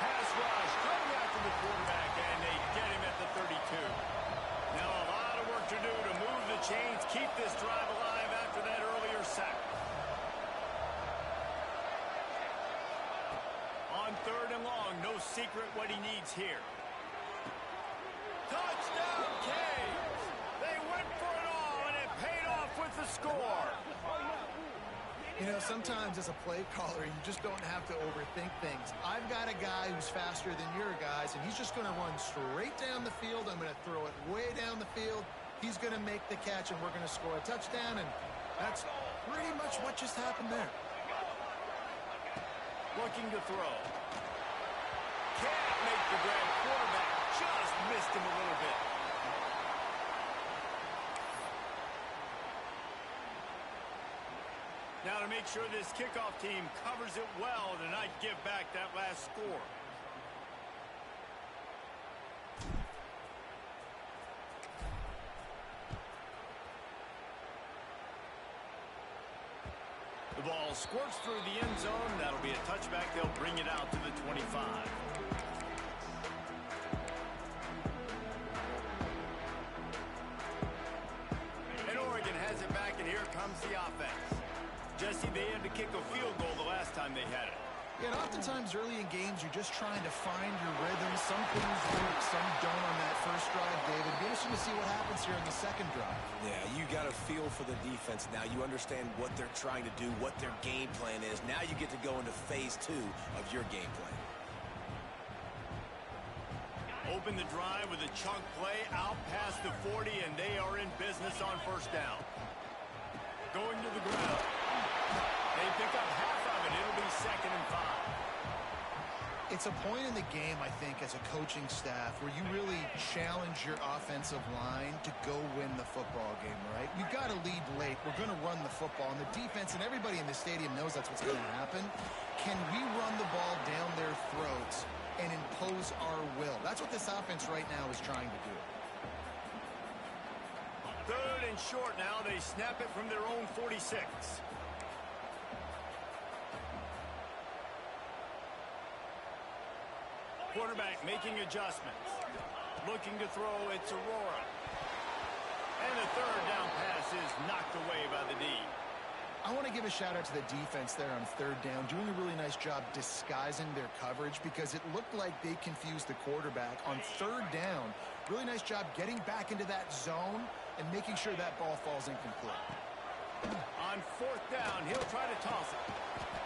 A: Pass rush coming after the quarterback, and they get him at the 32. Now a lot of work to do to move the chains, keep this drive alive after that earlier sack. On 3rd and long, no secret what he needs here. Touchdown, Canes! They went for it all, and it paid off with the score.
C: You know, sometimes as a play caller, you just don't have to overthink things. I've got a guy who's faster than your guys, and he's just going to run straight down the field. I'm going to throw it way down the field. He's going to make the catch, and we're going to score a touchdown, and that's pretty much what just happened there.
A: Looking to throw. Can't make the grab. Quarterback just missed him a little bit. Now to make sure this kickoff team covers it well to not give back that last score. The ball squirts through the end zone. That'll be a touchback. They'll bring it out to the 25. And Oregon has it back, and here comes the offense. Jesse, they had to kick a field goal the last time they had it.
C: Yeah, and oftentimes early in games, you're just trying to find your rhythm. Some things work, some don't on that first drive, David. It'll be interesting to see what happens here in the second drive.
B: Yeah, you got a feel for the defense now. You understand what they're trying to do, what their game plan is. Now you get to go into phase 2 of your game plan.
A: Open the drive with a chunk play out past the 40, and they are in business on first down. Going to the ground. They pick up half of it. It'll be 2nd and 5.
C: It's a point in the game, I think, as a coaching staff where you really challenge your offensive line to go win the football game, right? We've got to lead late. We're going to run the football. And the defense and everybody in the stadium knows that's what's going to happen. Can we run the ball down their throats and impose our will? That's what this offense right now is trying to do.
A: 3rd and short now. They snap it from their own 46. Quarterback making adjustments. Looking to throw, it's Aurora. And the 3rd down pass is knocked away by the D.
C: I want to give a shout out to the defense there on 3rd down, doing a really nice job disguising their coverage because it looked like they confused the quarterback on 3rd down. Really nice job getting back into that zone and making sure that ball falls incomplete.
A: On 4th down, he'll try to toss it.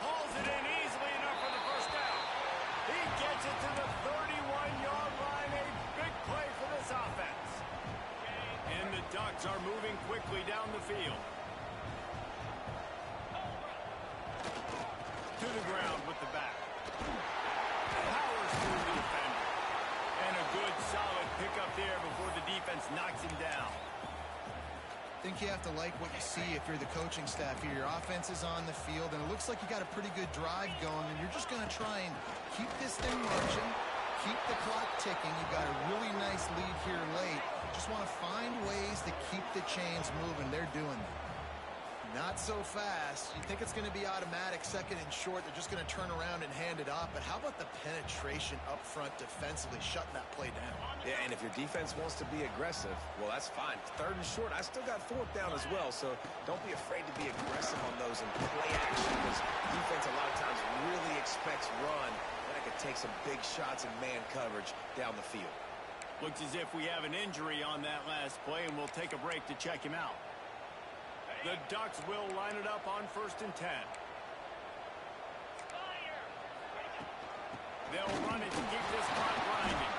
A: Hauls it in easily enough for the first down. He gets it to the 31-yard line. A big play for this offense. And the Ducks are moving quickly down the field. To the ground with the back. Powers through the defender. And a good, solid pickup there before the defense knocks him down.
C: I think you have to like what you see if you're the coaching staff here. Your offense is on the field, and it looks like you got a pretty good drive going, and you're just going to try and keep this thing marching, keep the clock ticking. You've got a really nice lead here late. Just want to find ways to keep the chains moving. They're doing that. Not so fast. You think it's going to be automatic, second and short. They're just going to turn around and hand it off. But how about the penetration up front defensively, shutting that play down?
B: Yeah, and if your defense wants to be aggressive, well, that's fine. Third and short, I still got fourth down as well. So don't be afraid to be aggressive on those and play action, because defense a lot of times really expects run. Then it could take some big shots and man coverage down the field.
A: Looks as if we have an injury on that last play, and we'll take a break to check him out. The Ducks will line it up on 1st and 10. They'll run it to keep this clock grinding.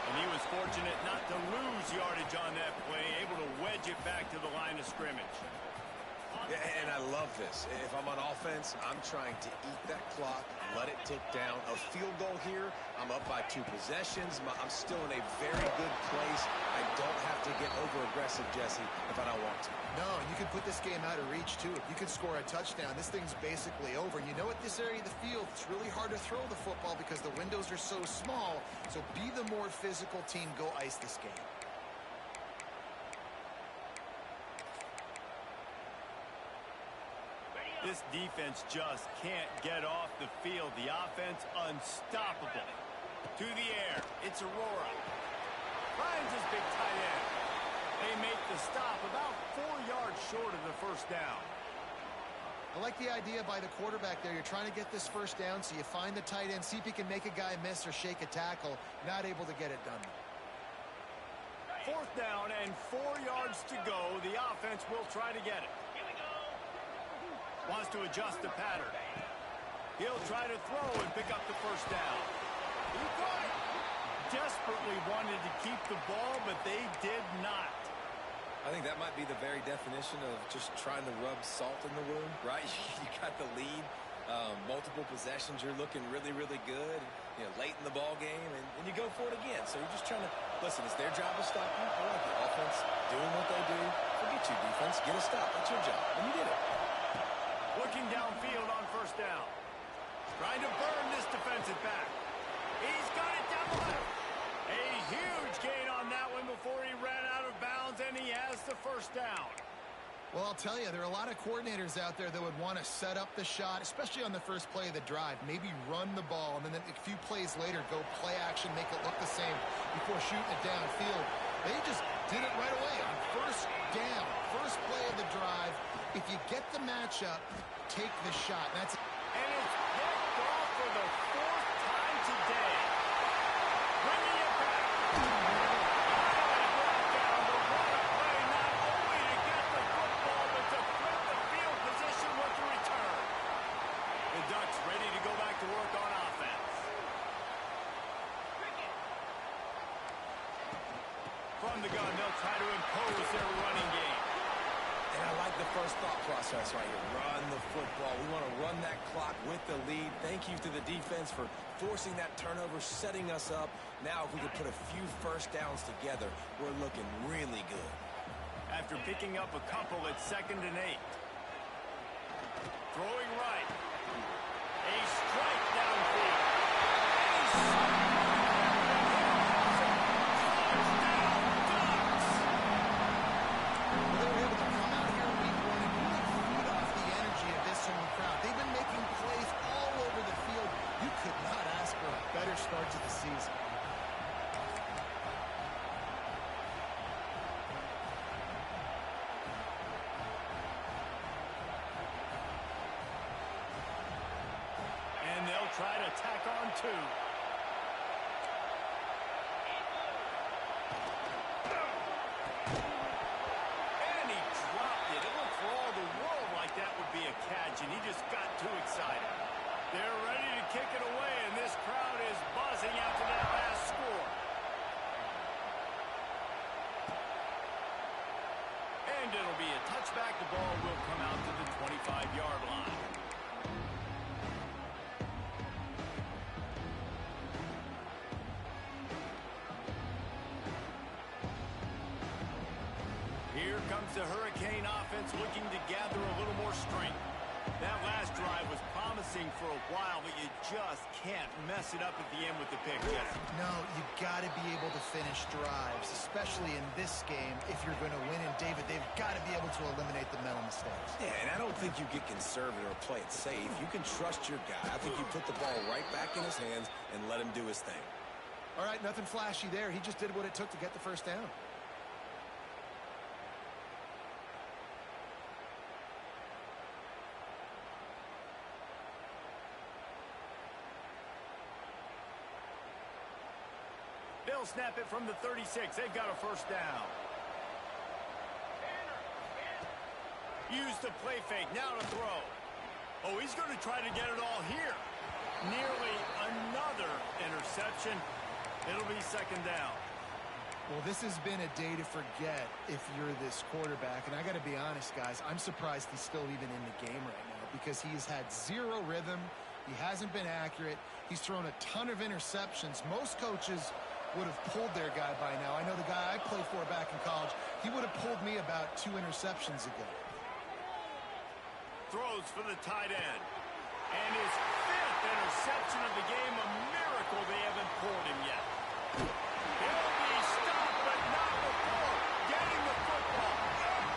A: And he was fortunate not to lose yardage on that play, able to wedge it back to the line of scrimmage.
B: Yeah, and I love this. If I'm on offense, I'm trying to eat that clock, let it tick down. A field goal here, I'm up by 2 possessions. I'm still in a very good place. I don't have to get over-aggressive, Jesse, if I don't want to.
C: No, and you can put this game out of reach, too. If you can score a touchdown, this thing's basically over. And you know, at this area of the field, it's really hard to throw the football because the windows are so small. So be the more physical team. Go ice this game.
A: This defense just can't get off the field. The offense unstoppable. To the air, it's Aurora. Finds his big tight end. They make the stop about 4 yards short of the first down.
C: I like the idea by the quarterback there. You're trying to get this first down, so you find the tight end, see if he can make a guy miss or shake a tackle. Not able to get it done.
A: 4th down and 4 yards to go. The offense will try to get it. Wants to adjust the pattern. He'll try to throw and pick up the first down. He got it. Desperately wanted to keep the ball, but they did not.
B: I think that might be the very definition of just trying to rub salt in the wound, right? You got the lead, multiple possessions, you're looking really, really good, you know, late in the ball game, and you go for it again. So you're just trying to, listen, it's their job to stop you. I like the offense doing what they do. Forget you, defense. Get a stop. That's your job. And you did it.
A: Looking downfield on 1st down. Trying to burn this defensive back. He's got it down the left. A huge gain on that one before he ran out of bounds, and he has the first down.
C: Well, I'll tell you, there are a lot of coordinators out there that would want to set up the shot, especially on the first play of the drive. Maybe run the ball, and then a few plays later, go play action, make it look the same before shooting it downfield. They just did it right away on 1st down. First play of the drive. If you get the matchup, take the shot. That's it.
A: And it's picked off for the 4th time today. Bringing it back. Brought down the run play, not only to get the football, but to flip the field position with the return. The Ducks ready to go back to work on offense. From the gun, they'll try to impose their running game.
B: And I like the first thought process right here. Run the football. We want to run that clock with the lead. Thank you to the defense for forcing that turnover, setting us up. Now, if we could put a few first downs together, we're looking really good.
A: After picking up a couple at 2nd and 8. Throwing right. A strike downfield.
C: Start to the season.
A: And they'll try to tack on 2. And he dropped it. It looked for all the world like that would be a catch, and he just got too excited. They're ready to kick it away, and this crowd is buzzing after that last score. And it'll be a touchback. The ball will come out to the 25-yard line. comes the Hurricane offense looking to gather a little more strength. That last drive was promising for a while, but you just can't mess it up at the end with the pick, Jesse.
C: No, you got to be able to finish drives, especially in this game if you're going to win. And, David, they've got to be able to eliminate the mental mistakes.
B: Yeah, and I don't think you get conservative or play it safe. You can trust your guy. I think you put the ball right back in his hands and let him do his thing.
C: All right, nothing flashy there. He just did what it took to get the first down.
A: They'll snap it from the 36. They've got a first down. Use the play fake. Now to throw. Oh, he's going to try to get it all here. Nearly another interception. It'll be second down.
C: Well, this has been a day to forget if you're this quarterback. And I got to be honest, guys, I'm surprised he's still even in the game right now because he's had zero rhythm. He hasn't been accurate. He's thrown a ton of interceptions. Most coaches would have pulled their guy by now. I know the guy I played for back in college, he would have pulled me about 2 interceptions ago.
A: Throws for the tight end. And his 5th interception of the game, a miracle they haven't pulled him yet. He'll be stopped, but not before getting the football.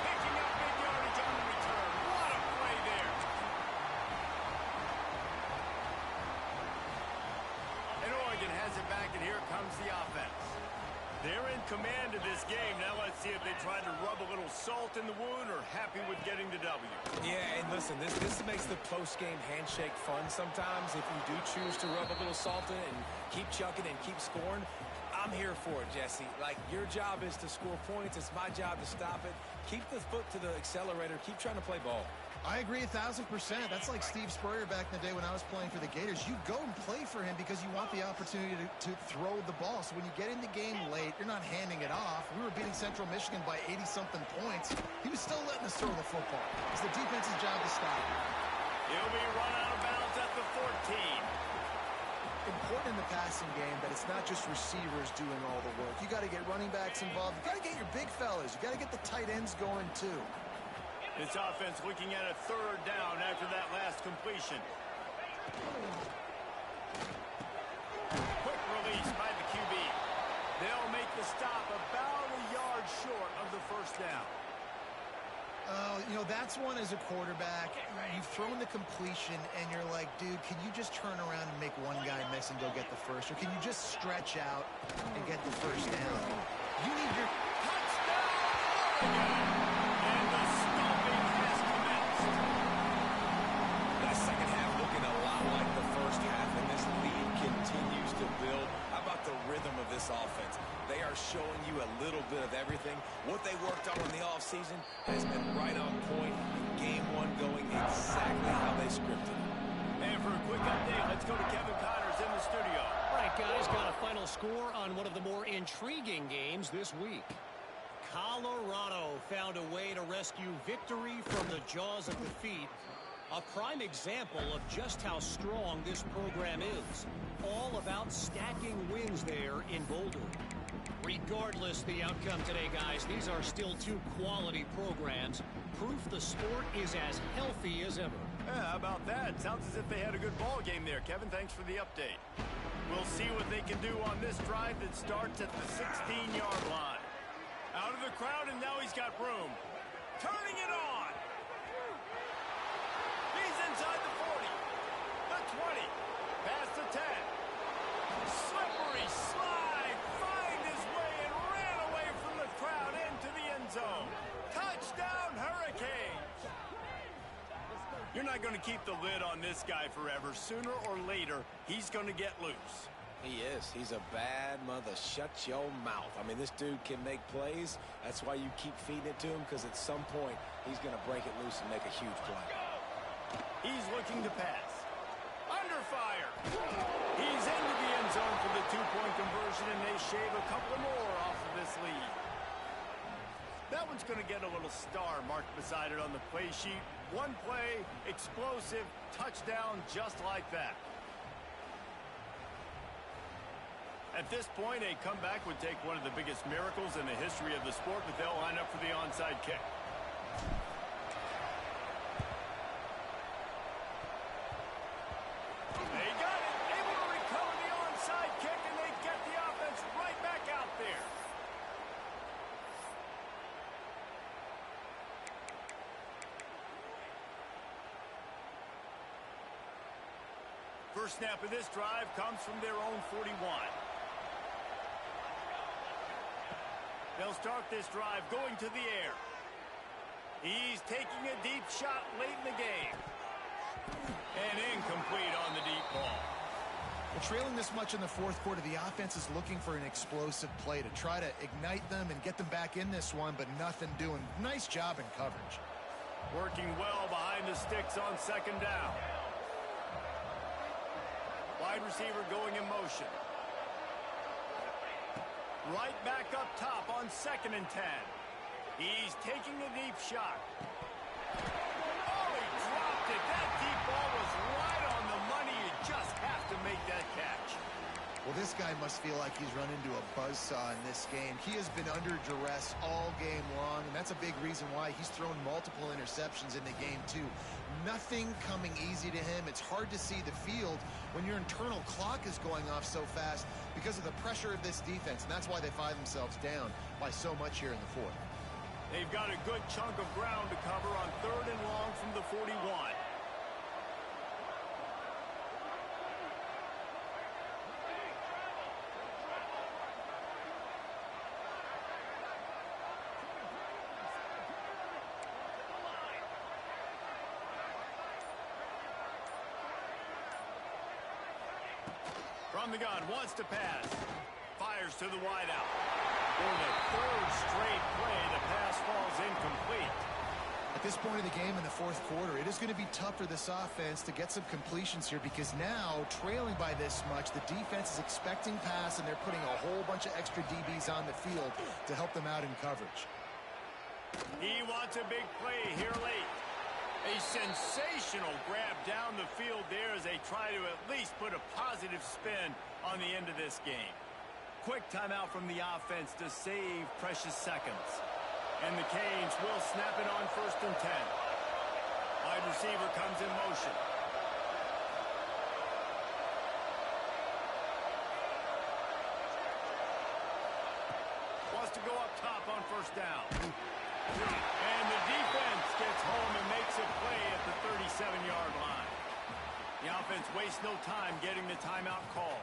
A: Picking up big yardage on the return. What a play there. And Oregon has it back, and here comes the offense. They're in command of this game. Now let's see if they try to rub a little salt in the wound or happy with getting the W.
B: Yeah, and listen, this makes the post-game handshake fun sometimes. If you do choose to rub a little salt in it and keep chucking and keep scoring, I'm here for it, Jesse. Like, your job is to score points. It's my job to stop it. Keep the foot to the accelerator. Keep trying to play ball.
C: I agree 1,000%. That's like Steve Spurrier back in the day when I was playing for the Gators. You go and play for him because you want the opportunity to throw the ball. So when you get in the game late, you're not handing it off. We were beating Central Michigan by 80-something points. He was still letting us throw the football. It's the defense's job to stop it.
A: He'll be run out of bounds at the 14.
C: Important in the passing game that it's not just receivers doing all the work. You got to get running backs involved. You got to get your big fellas. You got to get the tight ends going too.
A: This offense looking at a third down after that last completion. Quick release by the QB. They'll make the stop about a yard short of the first down.
C: You know, that's one as a quarterback. You've thrown the completion, and you're like, dude, can you just turn around and make one guy miss and go get the first? Or can you just stretch out and get the first down? You need your
A: touchdown. And the stomping has commenced.
B: That second half looking a lot like the first half, and this lead continues to build. How about the rhythm of this offense? They are showing you a little bit of everything. What they worked on in the offseason has been right on point. Game one going exactly how they scripted it.
A: And for a quick update, let's go to Kevin Connors in the studio.
D: All right, guys, got a final score on one of the more intriguing games this week. Colorado found a way to rescue victory from the jaws of defeat. A prime example of just how strong this program is. All about stacking wins there in Boulder. Regardless the outcome today, guys, these are still 2 quality programs. Proof the sport is as healthy as ever.
A: Yeah, how about that? Sounds as if they had a good ball game there. Kevin, thanks for the update. We'll see what they can do on this drive that starts at the 16-yard line. Out of the crowd, and now he's got room. Turning it on. He's inside the 40. The 20. Past the 10. Slippery slide. Find his way and ran away from the crowd into the end zone. Touchdown, Hurricanes. You're not going to keep the lid on this guy forever. Sooner or later, he's going to get loose.
B: He is. He's a bad mother. Shut your mouth. I mean, this dude can make plays. That's why you keep feeding it to him, because at some point, he's going to break it loose and make a huge play.
A: He's looking to pass. Under fire. He's into the end zone for the 2-point conversion, and they shave a couple more off of this lead. That one's going to get a little star marked beside it on the play sheet. One play, explosive, touchdown, just like that. At this point, a comeback would take one of the biggest miracles in the history of the sport, but they'll line up for the onside kick. They got it. Able to recover the onside kick, and they get the offense right back out there. First snap of this drive comes from their own 41. They'll start this drive going to the air. He's taking a deep shot late in the game. And incomplete on the deep ball.
C: Well, trailing this much in the fourth quarter, the offense is looking for an explosive play to try to ignite them and get them back in this one, but nothing doing. Nice job in coverage.
A: Working well behind the sticks on second down. Wide receiver going in motion. Right back up top on 2nd and 10. He's taking a deep shot. Oh, he dropped it. That deep ball was right on the money. You just have to make that catch.
C: Well, this guy must feel like he's run into a buzzsaw in this game. He has been under duress all game long, and that's a big reason why he's thrown multiple interceptions in the game, too. Nothing coming easy to him. It's hard to see the field when your internal clock is going off so fast because of the pressure of this defense, and that's why they find themselves down by so much here in the fourth.
A: They've got a good chunk of ground to cover on 3rd and long from the 41. From the gun, wants to pass. Fires to the wideout. For the 3rd straight play, the pass falls incomplete.
C: At this point of the game in the fourth quarter, it is going to be tough for this offense to get some completions here because now, trailing by this much, the defense is expecting pass, and they're putting a whole bunch of extra DBs on the field to help them out in coverage.
A: He wants a big play here late. A sensational grab down the field there as they try to at least put a positive spin on the end of this game. Quick timeout from the offense to save precious seconds. And the Canes will snap it on 1st and 10. Wide receiver comes in motion. Wants to go up top on 1st down. And the defense gets home and makes a play at the 37-yard line. The offense wastes no time getting the timeout call.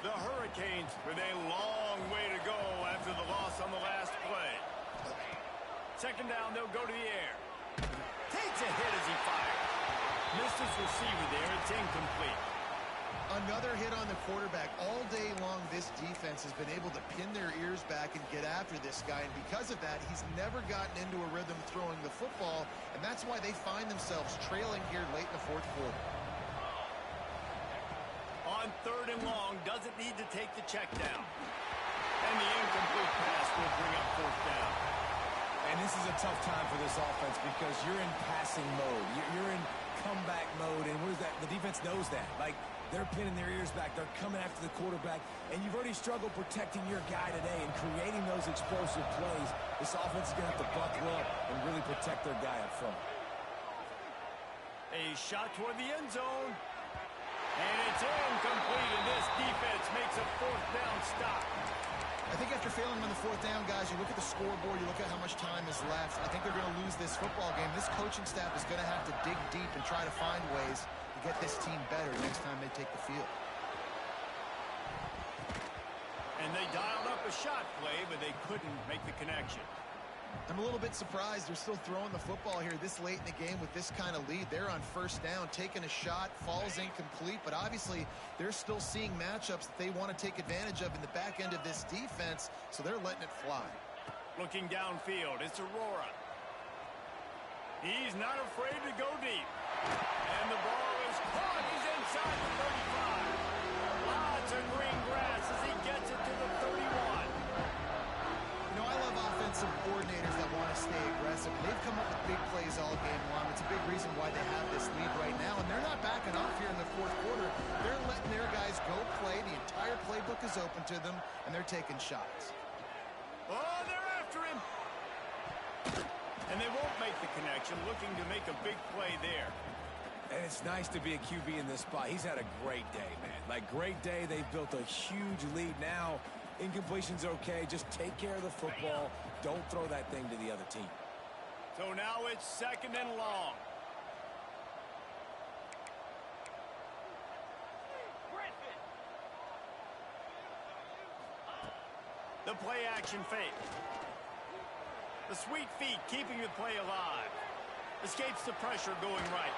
A: The Hurricanes with a long way to go after the loss on the last play. 2nd down, they'll go to the air. Takes a hit as he fires. Missed his receiver there. It's incomplete.
C: Another hit on the quarterback. All day long, this defense has been able to pin their ears back and get after this guy, and because of that, he's never gotten into a rhythm throwing the football, and that's why they find themselves trailing here late in the fourth quarter.
A: On 3rd and long, doesn't need to take the check down. And the incomplete pass will bring up 4th down.
B: And this is a tough time for this offense because you're in passing mode. You're in comeback mode, and what is that? The defense knows that. Like, they're pinning their ears back. They're coming after the quarterback, and you've already struggled protecting your guy today and creating those explosive plays. This offense is going to have to buckle up and really protect their guy up front.
A: A shot toward the end zone. And it's incomplete, and this defense makes a 4th down stop.
C: I think after failing on the 4th down, guys, you look at the scoreboard, you look at how much time is left. I think they're going to lose this football game. This coaching staff is going to have to dig deep and try to find ways to get this team better next time they take the field.
A: And they dialed up a shot play, but they couldn't make the connection.
C: I'm a little bit surprised they're still throwing the football here this late in the game with this kind of lead. They're on 1st down, taking a shot, falls incomplete, but obviously they're still seeing matchups that they want to take advantage of in the back end of this defense, so they're letting it fly.
A: Looking downfield, it's Aurora. He's not afraid to go deep. And the ball is caught. He's inside the 35. Lots of green grass as he gets it to the 31.
C: You know, I love offensive coordinators that want to stay aggressive. They've come up with big plays all game long. It's a big reason why they have this lead right now, and they're not backing off here in the fourth quarter. They're letting their guys go play. The entire playbook is open to them, and they're taking shots.
A: Oh, they're after him. And they won't make the connection, looking to make a big play there.
B: And it's nice to be a QB in this spot. He's had a great day, man. Like, great day. They've built a huge lead. Now, incompletion's okay. Just take care of the football. Don't throw that thing to the other team.
A: So now it's 2nd and long. The play action fake. The sweet feet keeping the play alive. Escapes the pressure going right.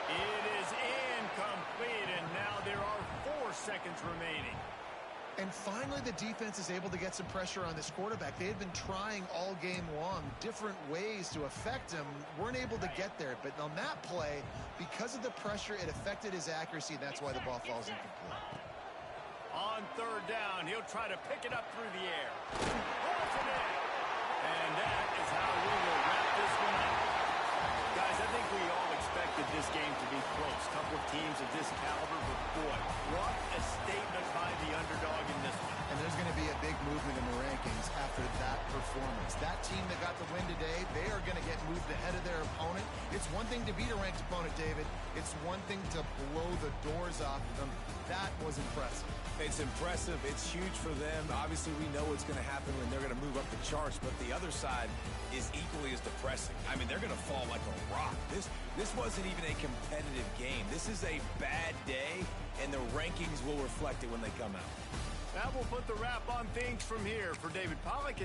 A: It is incomplete, and now there are 4 seconds remaining.
C: And finally, the defense is able to get some pressure on this quarterback. They had been trying all game long, different ways to affect him. Weren't able to get there. But on that play, because of the pressure, it affected his accuracy, and that's why the ball falls incomplete.
A: On 3rd down, he'll try to pick it up through the air. Off and in. And that is how we will wrap this one up. Guys, I think we all expected this game to be close. Couple of teams of this caliber, but boy, what a statement by the underdog in this one.
C: And there's going to be a big movement in the rankings after that performance. That team that got the win today, they are going to get moved ahead of their opponent. It's one thing to beat a ranked opponent, David. It's one thing to blow the doors off of them. That was impressive.
B: It's impressive. It's huge for them. Obviously, we know what's going to happen when they're going to move up the charts, but the other side is equally as depressing. I mean, they're going to fall like a rock. This wasn't even a competitive game. This is a bad day, and the rankings will reflect it when they come out.
A: That will put the wrap on things from here for David Pollack.